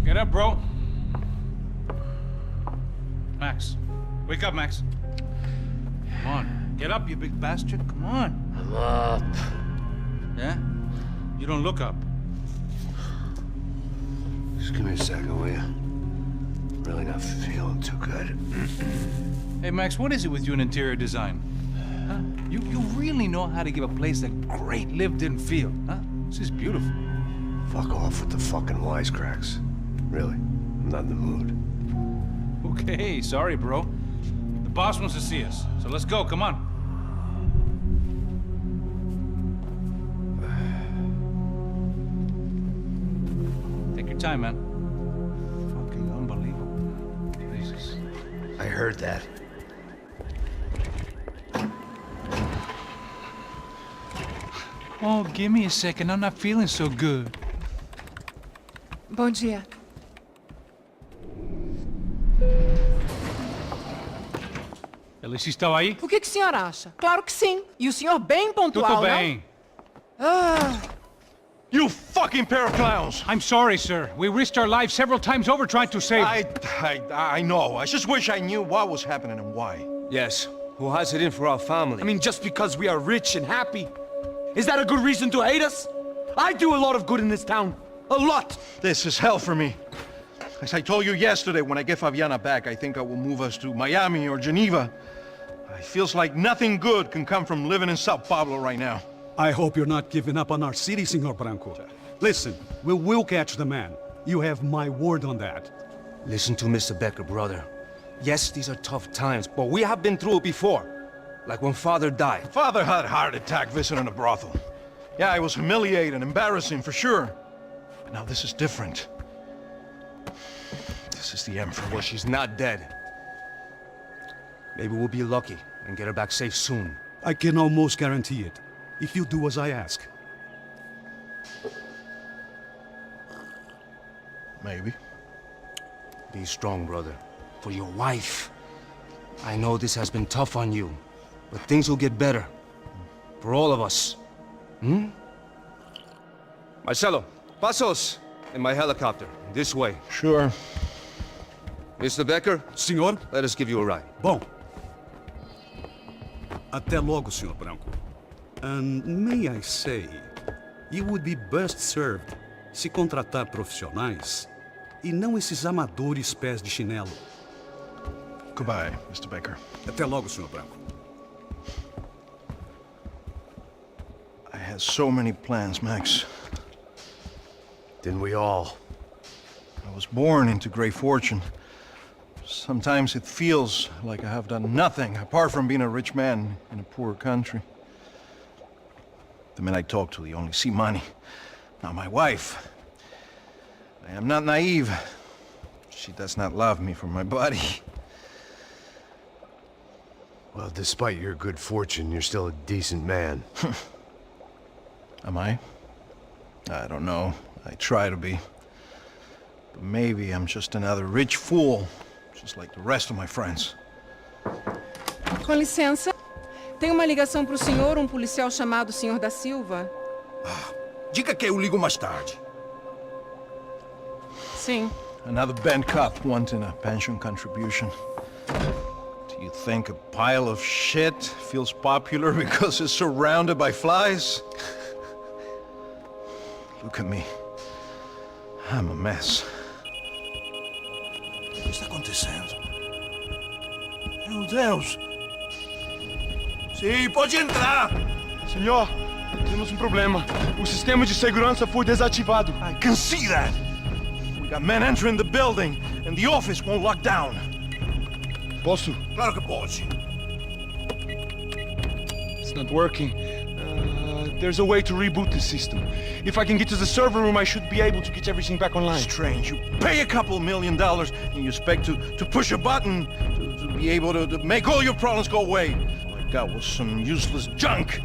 Get up, bro. Max. Wake up, Max. Come on. Get up, you big bastard. Come on. I'm up. Yeah? You don't look up. Just give me a second, will you? Really not feeling too good. Hey, Max, what is it with you and interior design? Huh? You really know how to give a place a great lived-in feel, huh? This is beautiful. Fuck off with the fucking wisecracks. Really, I'm not in the mood. Okay, sorry, bro. The boss wants to see us, so let's go, come on. Take your time, man. Fucking unbelievable. Jesus. I heard that. Oh, give me a second. I'm not feeling so good. Bom dia. Alice estava aí? O que o senhor acha? Claro que sim. E o senhor bem pontual, Tudo bem. não? Ah, You fucking pair of clowns! I'm sorry, sir. We risked our lives several times over trying to save... I know. I just wish I knew what was happening and why. Yes. Who has it in for our family? I mean, just because we are rich and happy. Is that a good reason to hate us? I do a lot of good in this town. A lot! This is hell for me. As I told you yesterday, when I get Fabiana back, I think I will move us to Miami or Geneva. It feels like nothing good can come from living in Sao Paulo right now. I hope you're not giving up on our city, Senor Branco. Listen, we will catch the man. You have my word on that. Listen to Mr. Becker, brother. Yes, these are tough times, but we have been through it before. Like when Father died. Father had a heart attack visiting a brothel. Yeah, it was humiliating, embarrassing, for sure. But now this is different. This is the end for me. Well, she's not dead. Maybe we'll be lucky and get her back safe soon. I can almost guarantee it, if you do as I ask. Maybe. Be strong, brother. For your wife. I know this has been tough on you, but things will get better. For all of us. Hmm? Marcelo, pasos in my helicopter. This way. Sure. Mr. Becker, Senhor? let us give you a ride. Bom. Até logo, Senhor Branco. And may I say, you would be best served se contratar profissionais e não esses amadores pés de chinelo. Goodbye, Mr. Becker. Até logo, Senhor Branco. I had so many plans, Max. Didn't we all? I was born into great fortune. Sometimes it feels like I have done nothing apart from being a rich man in a poor country. The men I talk to, they only see money. Not my wife. I am not naive. She does not love me for my body. Well, despite your good fortune, you're still a decent man. Am I? I don't know. I try to be. But maybe I'm just another rich fool, just like the rest of my friends. com licença. Tem uma ligação para o senhor, um policial chamado Senhor da Silva. Diga que eu ligo mais tarde. Sim. Another bent cop wanting a pension contribution. Do you think a pile of shit feels popular because it's surrounded by flies? Look at me. I'm a mess. O que está acontecendo? Meu Deus! Sim, pode entrar! Senhor, temos um problema. O sistema de segurança foi desativado. I can see that. We got men entering the building, and the office won't lock down. Posso? Claro que pode. It's not working. There's a way to reboot the system. If I can get to the server room, I should be able to get everything back online. Strange. You pay a couple $1 million, and you expect to push a button to be able to make all your problems go away. All I got was some useless junk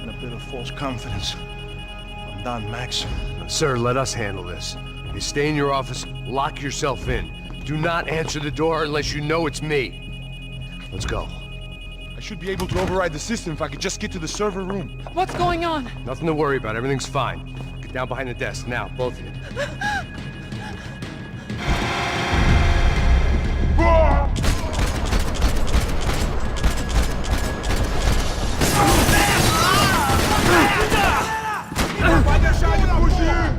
and a bit of false confidence. I'm done, Max. Sir, let us handle this. You stay in your office, lock yourself in. Do not answer the door unless you know it's me. Let's go. I should be able to override the system if I could just get to the server room. What's going on? Nothing to worry about. Everything's fine. Get down behind the desk now, both of you. Vai deixar ele fugir!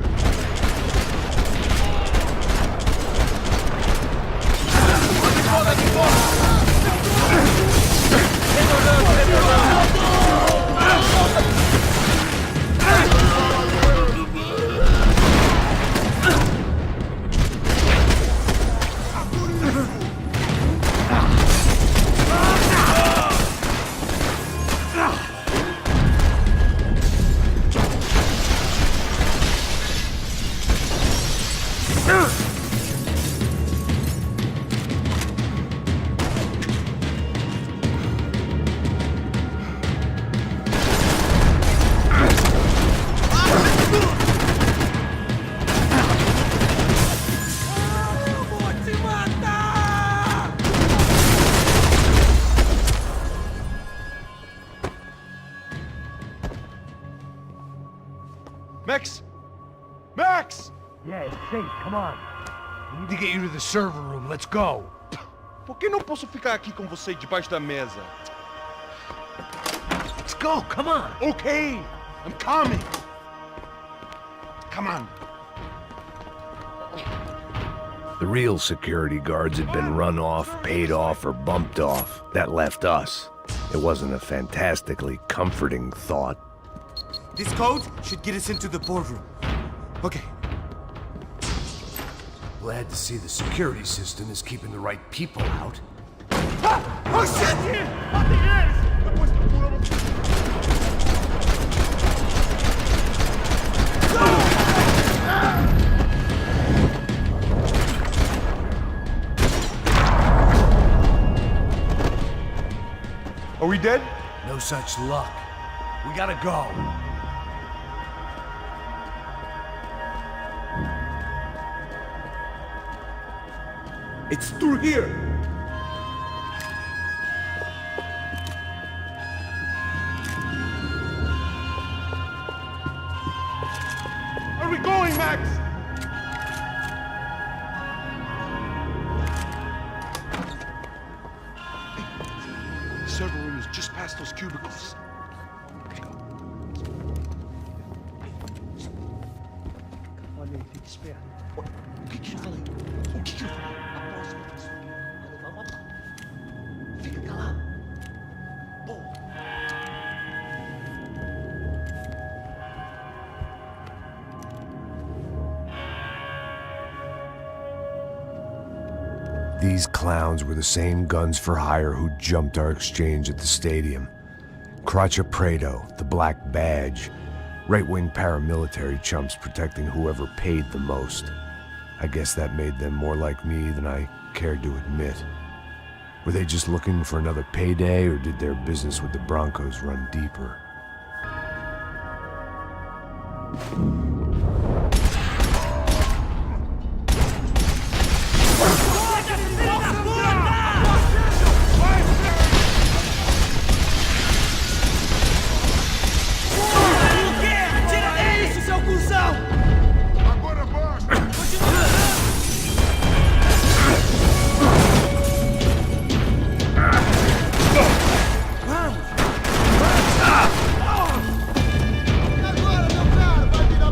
Max! Max! Yeah, it's safe. Come on. We need to get you to the server room. Let's go. Por que não posso ficar aqui com você debaixo da mesa? Let's go. Come on. Okay, I'm coming. Come on. The real security guards had been run off, paid off, or bumped off. That left us. It wasn't a fantastically comforting thought. This code should get us into the boardroom. Okay. Glad to see the security system is keeping the right people out. Oh shit! Are we dead? No such luck. We gotta go. It's through here. Where are we going, Max? The server room is just past those cubicles. Let's go. Olha aí, fique esperto. O que eu falei? O que eu falei? A próxima pessoa vai levar uma bala. Fica calado. Bom. These clowns were the same guns for hire who jumped our exchange at the stadium. Crotcha Prado, the Black Badge. Right-wing paramilitary chumps protecting whoever paid the most. I guess that made them more like me than I cared to admit. Were they just looking for another payday, or did their business with the Broncos run deeper? Agora, meu cara, vai virar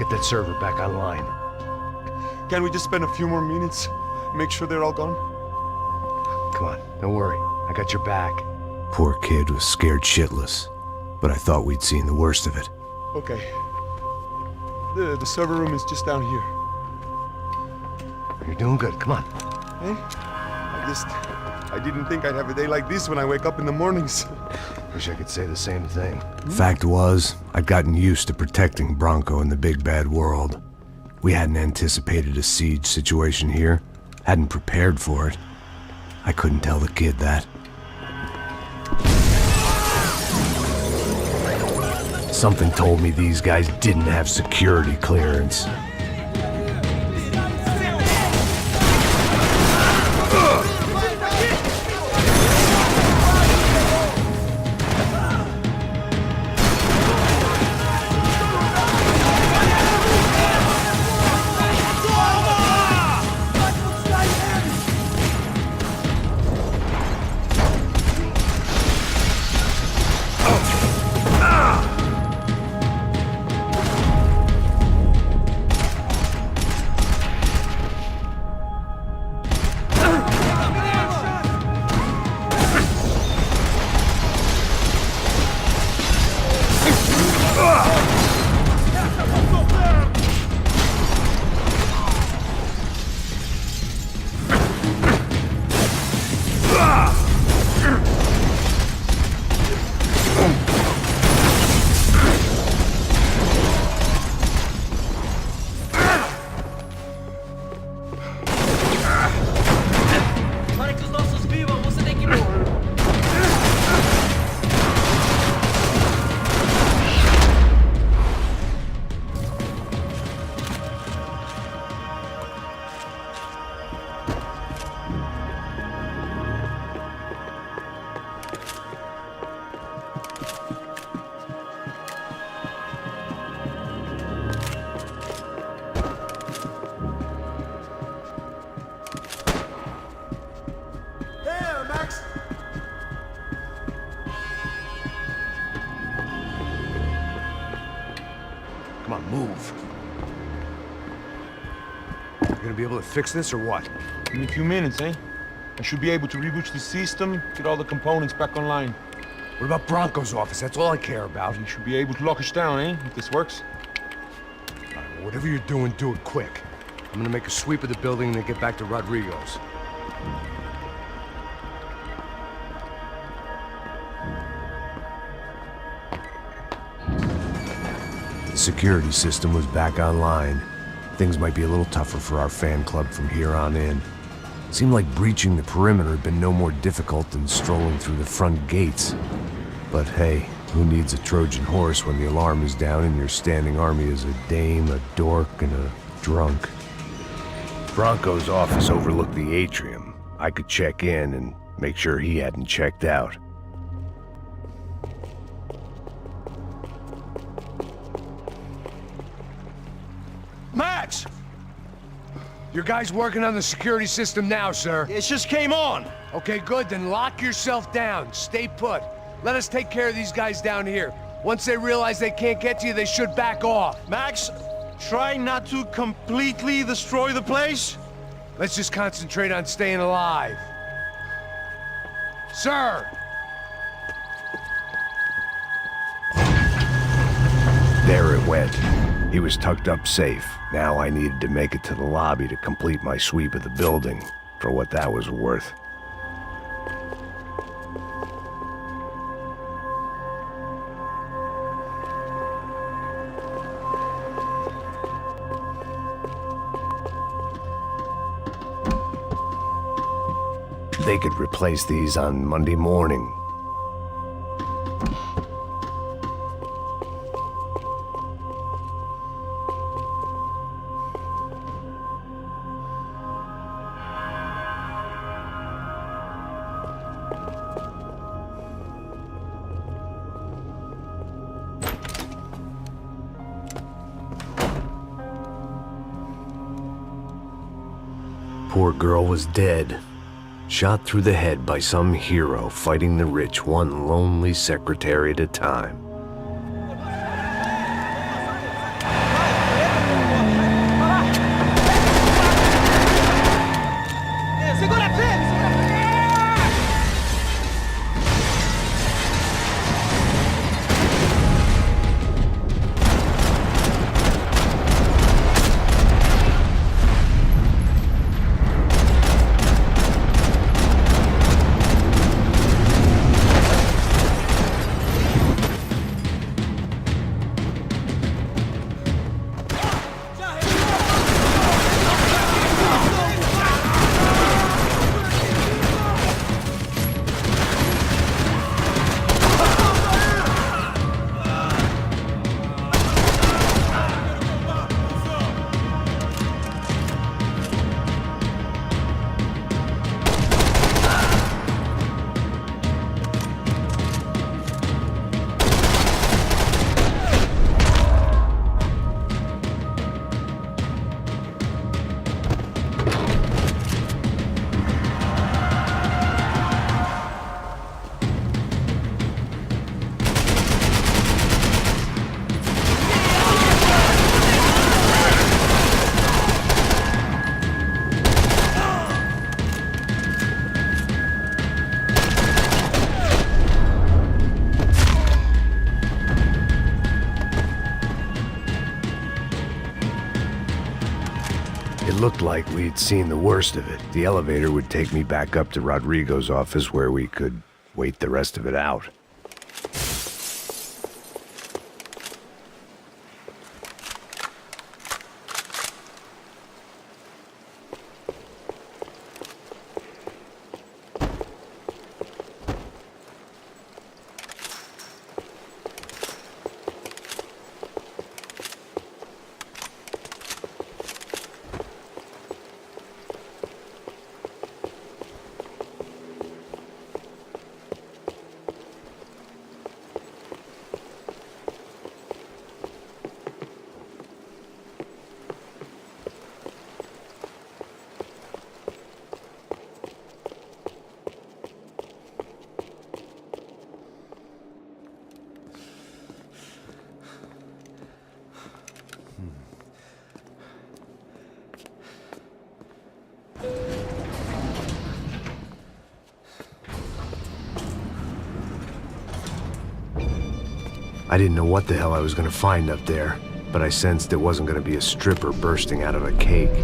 get that server back online. Can we just spend a few more minutes? Make sure they're all gone? Come on, don't worry. I got your back. Poor kid was scared shitless, but I thought we'd seen the worst of it. Okay. The server room is just down here. You're doing good. Come on. Eh? I didn't think I'd have a day like this when I wake up in the mornings. Wish I could say the same thing. Fact was, I'd gotten used to protecting Bronco in the big bad world. We hadn't anticipated a siege situation here, hadn't prepared for it. I couldn't tell the kid that. Something told me these guys didn't have security clearance. Come on, move. You gonna be able to fix this or what? In a few minutes, eh? I should be able to reboot the system, get all the components back online. What about Bronco's office? That's all I care about. You should be able to lock us down, eh? If this works. All right, well, whatever you're doing, do it quick. I'm gonna make a sweep of the building and then get back to Rodrigo's. The security system was back online. Things might be a little tougher for our fan club from here on in. It seemed like breaching the perimeter had been no more difficult than strolling through the front gates. But hey, who needs a Trojan horse when the alarm is down and your standing army is a dame, a dork, and a drunk? Bronco's office overlooked the atrium. I could check in and make sure he hadn't checked out. Max! Your guys working on the security system now, sir. It just came on! Okay, good, then lock yourself down. Stay put. Let us take care of these guys down here. Once they realize they can't get to you, they should back off. Max, try not to completely destroy the place. Let's just concentrate on staying alive. Sir! There it went. He was tucked up safe. Now I needed to make it to the lobby to complete my sweep of the building, for what that was worth. They could replace these on Monday morning. Poor girl was dead. Shot through the head by some hero fighting the rich one lonely secretary at a time. looked like we'd seen the worst of it. The elevator would take me back up to Rodrigo's office where we could wait the rest of it out. I didn't know what the hell I was gonna find up there, but I sensed it wasn't gonna be a stripper bursting out of a cake.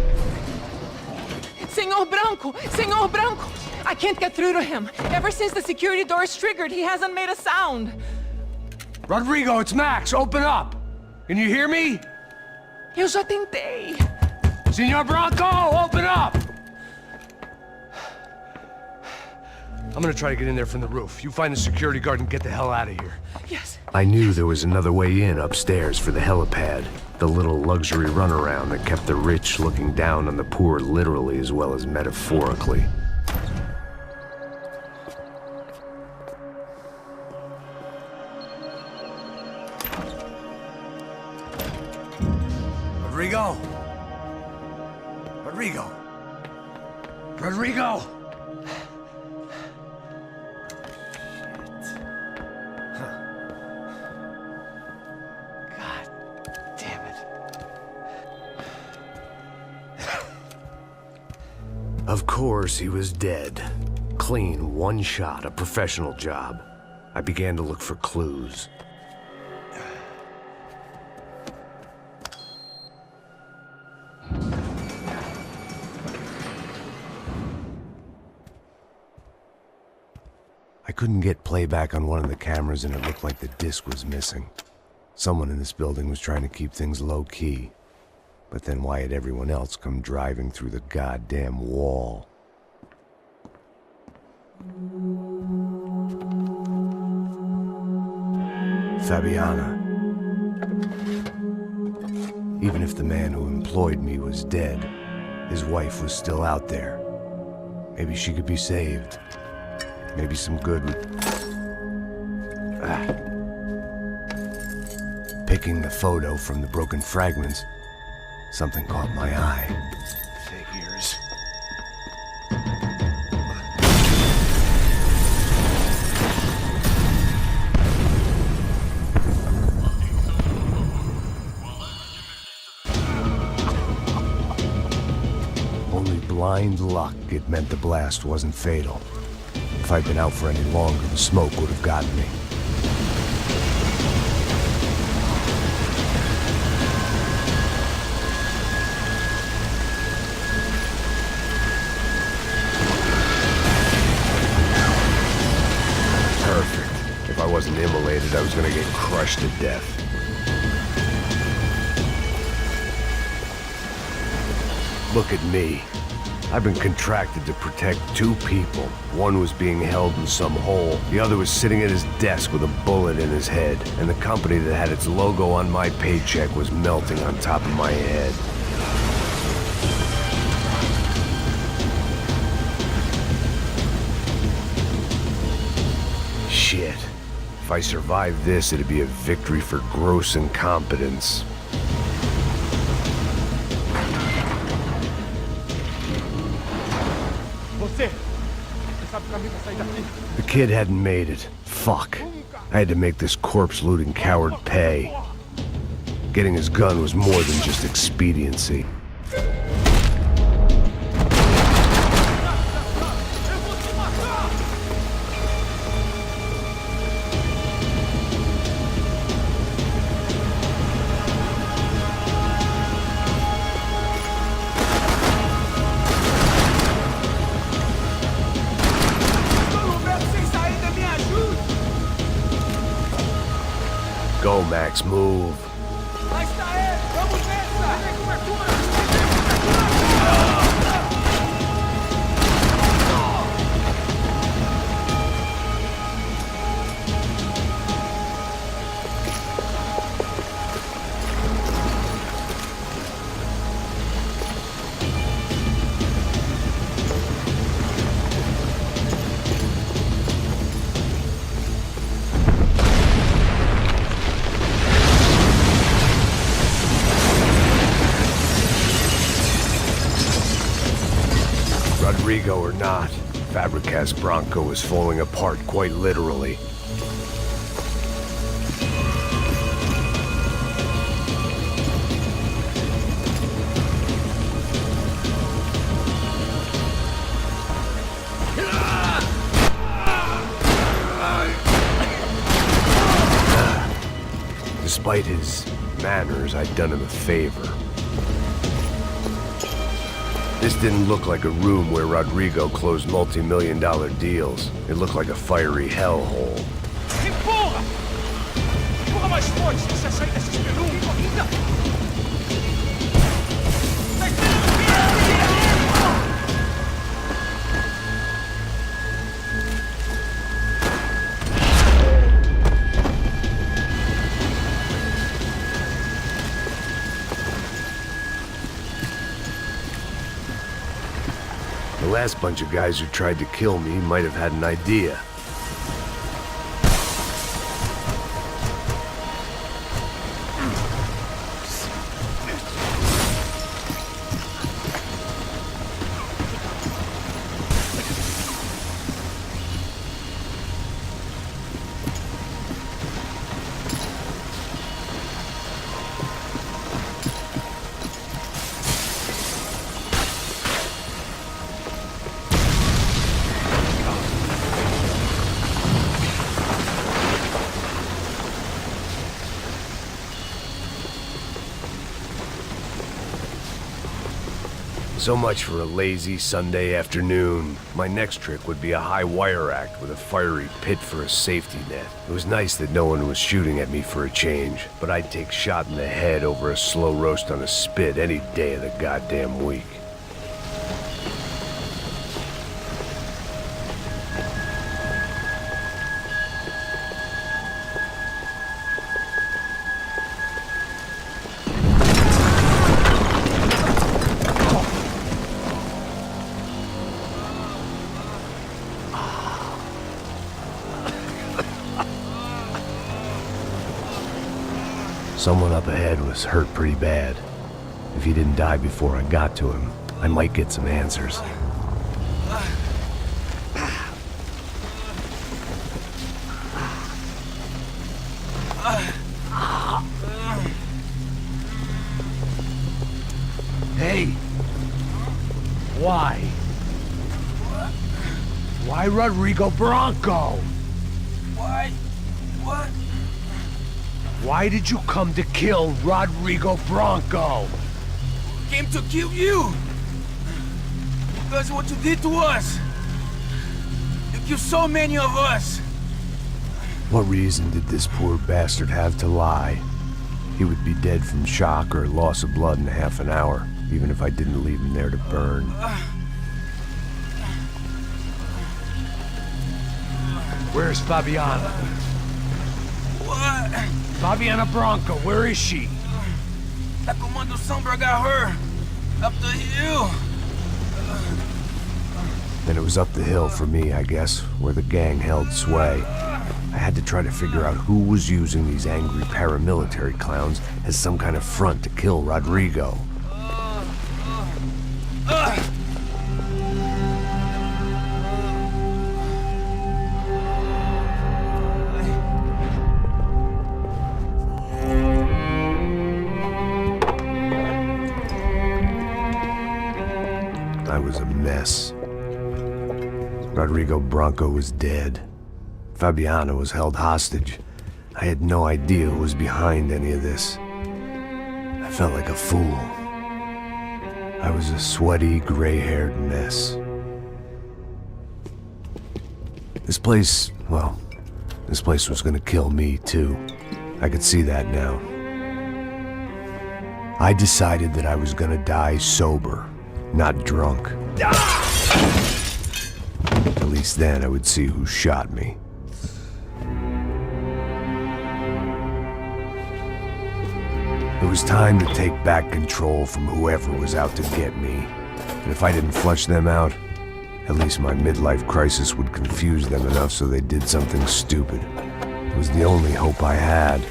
Senor Branco! Senor Branco! I can't get through to him. Ever since the security door is triggered, he hasn't made a sound. Rodrigo, it's Max! Open up! Can you hear me? Eu já tentei. Senor Branco, open up! I'm gonna try to get in there from the roof. You find the security guard and get the hell out of here. Yes. I knew there was another way in upstairs for the helipad. The little luxury runaround that kept the rich looking down on the poor literally as well as metaphorically. Rodrigo! Rodrigo! Rodrigo! Of course, he was dead. Clean, one shot, a professional job. I began to look for clues. I couldn't get playback on one of the cameras and it looked like the disc was missing. Someone in this building was trying to keep things low-key. But then why had everyone else come driving through the goddamn wall? Fabiana. Even if the man who employed me was dead, his wife was still out there. Maybe she could be saved. Maybe some good would... Picking the photo from the broken fragments, something caught my eye. Figures. Only blind luck it meant the blast wasn't fatal. If I'd been out for any longer, the smoke would have gotten me. If I wasn't immolated, I was gonna get crushed to death. Look at me. I've been contracted to protect two people. One was being held in some hole. The other was sitting at his desk with a bullet in his head. And the company that had its logo on my paycheck was melting on top of my head. Shit. If I survived this, it'd be a victory for gross incompetence. The kid hadn't made it. Fuck. I had to make this corpse-looting coward pay. Getting his gun was more than just expediency. Go, Max, move. Rodrigo or not, Fabricas Bronco is falling apart quite literally. Despite his manners, I'd done him a favor. This didn't look like a room where Rodrigo closed multi-million-dollar deals. It looked like a fiery hellhole. Empurra! Empurra mais forte! Você sair dessa espelunca! Corrida! Tá esperando o quê? The last bunch of guys who tried to kill me might have had an idea. So much for a lazy Sunday afternoon. My next trick would be a high wire act with a fiery pit for a safety net. It was nice that no one was shooting at me for a change, but I'd take shot in the head over a slow roast on a spit any day of the goddamn week. Someone up ahead was hurt pretty bad. If he didn't die before I got to him, I might get some answers. Hey! Why? Why Rodrigo Bronco? Why? What? Why did you come to kill Rodrigo Bronco? Came to kill you! Because of what you did to us! You killed so many of us! What reason did this poor bastard have to lie? He would be dead from shock or loss of blood in half an hour, even if I didn't leave him there to burn. Where's Fabiana? What? Fabiana Bronco, where is she? That Comando Sombra got her! Up the hill! Then it was up the hill for me, I guess, where the gang held sway. I had to try to figure out who was using these angry paramilitary clowns as some kind of front to kill Rodrigo. I was a mess. Rodrigo Bronco was dead. Fabiana was held hostage. I had no idea who was behind any of this. I felt like a fool. I was a sweaty, gray-haired mess. This place, well, this place was gonna kill me too. I could see that now. I decided that I was gonna die sober, not drunk. At least then I would see who shot me. It was time to take back control from whoever was out to get me. And if I didn't flush them out, at least my midlife crisis would confuse them enough so they did something stupid. It was the only hope I had.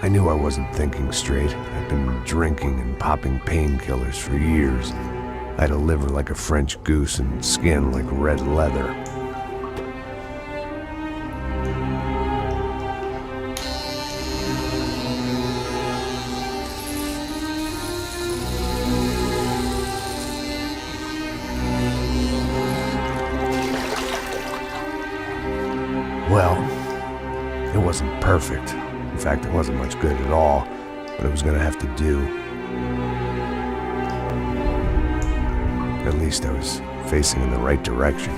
I knew I wasn't thinking straight. I'd been drinking and popping painkillers for years. I had a liver like a French goose and skin like red leather. Well, it wasn't perfect. In fact, it wasn't much good at all, but it was gonna have to do. At least I was facing in the right direction.